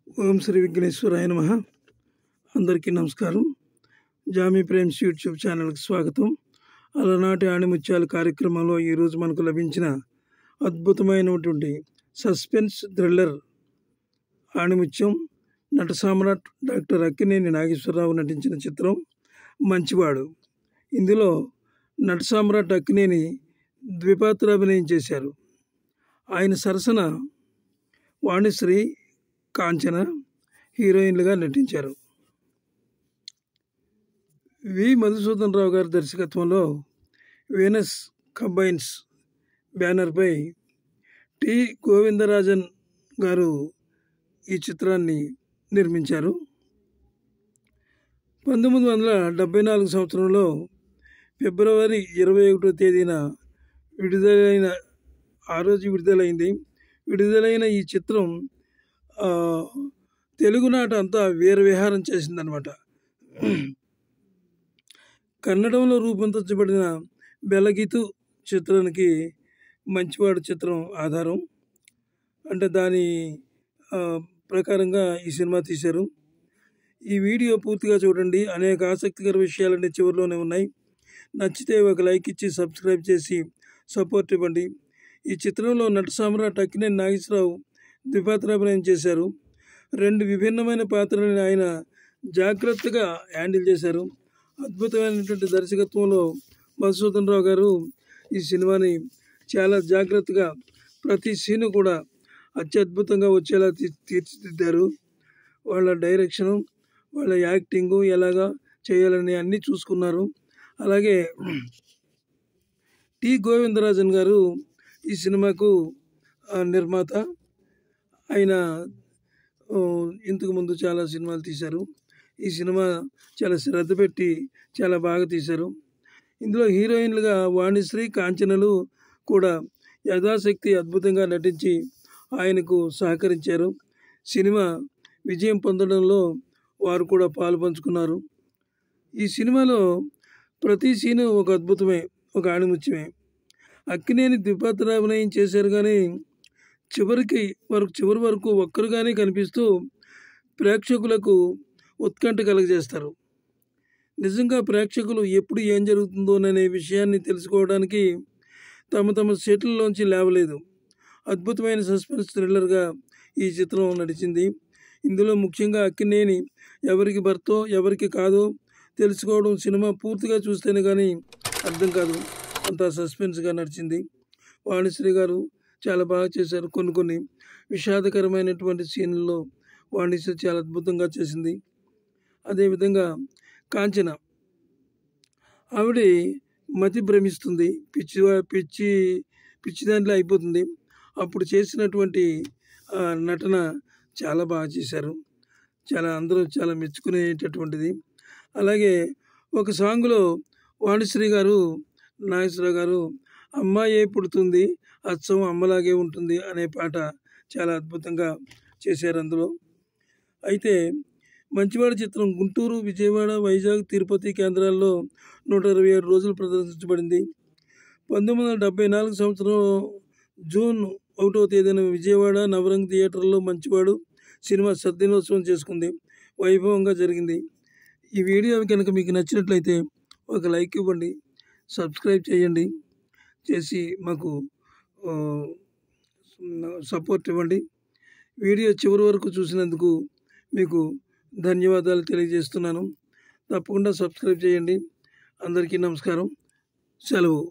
ఓం శ్రీ విఘ్నేశ్వరాయ నమః. అందరికీ నమస్కారం. జామీ ప్రేమ్స్ యూట్యూబ్ ఛానల్కి స్వాగతం. అలనాటి ఆణిముత్యాల కార్యక్రమంలో ఈరోజు మనకు లభించిన అద్భుతమైనటువంటి సస్పెన్స్ థ్రిల్లర్ ఆణిముత్యం నట సామ్రాట్ డాక్టర్ అక్కినేని నాగేశ్వరరావు నటించిన చిత్రం మంచివాడు. ఇందులో నట సామ్రాట్ అక్కినేని ద్విపాత్రాభినయం చేశారు. ఆయన సరసన వాణిశ్రీ, కాంచన హీరోయిన్లుగా నటించారు. వి మధుసూదన్ రావు గారి దర్శకత్వంలో వీనస్ కంబైన్స్ బ్యానర్పై టి గోవిందరాజన్ గారు ఈ చిత్రాన్ని నిర్మించారు. 1974 సంవత్సరంలో ఫిబ్రవరి 21వ తేదీన విడుదలైన ఈ చిత్రం తెలుగునాట అంతా వీరవిహారం చేసిందనమాట. కన్నడంలో రూపొందించబడిన బెలగీతు చిత్రానికి మంచివాడు చిత్రం ఆధారం. అంటే దాని ప్రకారంగా ఈ సినిమా తీశారు. ఈ వీడియో పూర్తిగా చూడండి. అనేక ఆసక్తికర విషయాలన్నీ చివరిలోనే ఉన్నాయి. నచ్చితే ఒక లైక్ ఇచ్చి సబ్స్క్రైబ్ చేసి సపోర్ట్ ఇవ్వండి. ఈ చిత్రంలో నట సామ్రాట్ అక్కినేని నాగేశ్వరరావు ద్విపాత్రాభినయం చేశారు. 2 విభిన్నమైన పాత్రలను ఆయన జాగ్రత్తగా హ్యాండిల్ చేశారు. అద్భుతమైనటువంటి దర్శకత్వంలో మధుసూదన్ రావు గారు ఈ సినిమాని చాలా జాగ్రత్తగా ప్రతి సీను కూడా అత్యద్భుతంగా వచ్చేలా తీర్చిదిద్దారు. వాళ్ళ డైరెక్షను, వాళ్ళ యాక్టింగు ఎలాగా చేయాలని అన్నీ చూసుకున్నారు. అలాగే టి గోవిందరాజన్ గారు ఈ సినిమాకు నిర్మాత. ఆయన ఇంతకుముందు చాలా సినిమాలు తీశారు. ఈ సినిమా చాలా శ్రద్ధ పెట్టి చాలా బాగా తీశారు. ఇందులో హీరోయిన్లుగా వాణిశ్రీ, కాంచనలు కూడా యథాశక్తి అద్భుతంగా నటించి ఆయనకు సహకరించారు. సినిమా విజయం పొందడంలో వారు కూడా పాలు పంచుకున్నారు. ఈ సినిమాలో ప్రతి సీను ఒక అద్భుతమే, ఒక ఆణిముత్యమే. అక్కినేని ద్విపాత్రాభినయం చేశారు, కానీ చివరి వరకు ఒక్కరుగానే కనిపిస్తూ ప్రేక్షకులకు ఉత్కంఠ కలుగజేస్తారు. నిజంగా ప్రేక్షకులు ఎప్పుడు ఏం జరుగుతుందోననే విషయాన్ని తెలుసుకోవడానికి తమ సీట్లలోంచి లేవలేదు. అద్భుతమైన సస్పెన్స్ థ్రిల్లర్గా ఈ చిత్రం నడిచింది. ఇందులో ముఖ్యంగా అక్కినేని ఎవరికి భర్తో ఎవరికి కాదో తెలుసుకోవడం సినిమా పూర్తిగా చూస్తేనే కానీ అర్థం కాదు. అంత సస్పెన్స్గా నడిచింది. వాణిశ్రీ గారు చాలా బాగా చేశారు. కొన్ని విషాదకరమైనటువంటి సీన్లలో వాణిశ్రీ చాలా అద్భుతంగా చేసింది. అదేవిధంగా కాంచన, ఆవిడ మతి భ్రమిస్తుంది, పిచ్చి దాంట్లో అయిపోతుంది. అప్పుడు చేసినటువంటి నటన చాలా బాగా చేశారు. అందరూ చాలా మెచ్చుకునేటటువంటిది. అలాగే ఒక సాంగ్లో వాణిశ్రీ గారు, నాగేశ్వరరావు గారు అమ్మాయే పుడుతుంది అచ్చం అమ్మలాగే ఉంటుంది అనే పాట చాలా అద్భుతంగా చేశారు అందులో. అయితే మంచివాడు చిత్రం గుంటూరు, విజయవాడ, వైజాగ్, తిరుపతి కేంద్రాల్లో 127 రోజులు ప్రదర్శించబడింది. 1974 సంవత్సరం జూన్ 1వ తేదీన విజయవాడ నవరంగ్ థియేటర్లో మంచివాడు సినిమా సద్దినోత్సవం చేసుకుంది. వైభవంగా జరిగింది. ఈ వీడియో కనుక మీకు నచ్చినట్లయితే ఒక లైక్ ఇవ్వండి, సబ్స్క్రైబ్ చేసి మాకు సపోర్ట్ ఇవ్వండి. వీడియో చివరి వరకు చూసినందుకు మీకు ధన్యవాదాలు తెలియజేస్తున్నాను. తప్పకుండా సబ్స్క్రైబ్ చేయండి. అందరికీ నమస్కారం. సెలవు.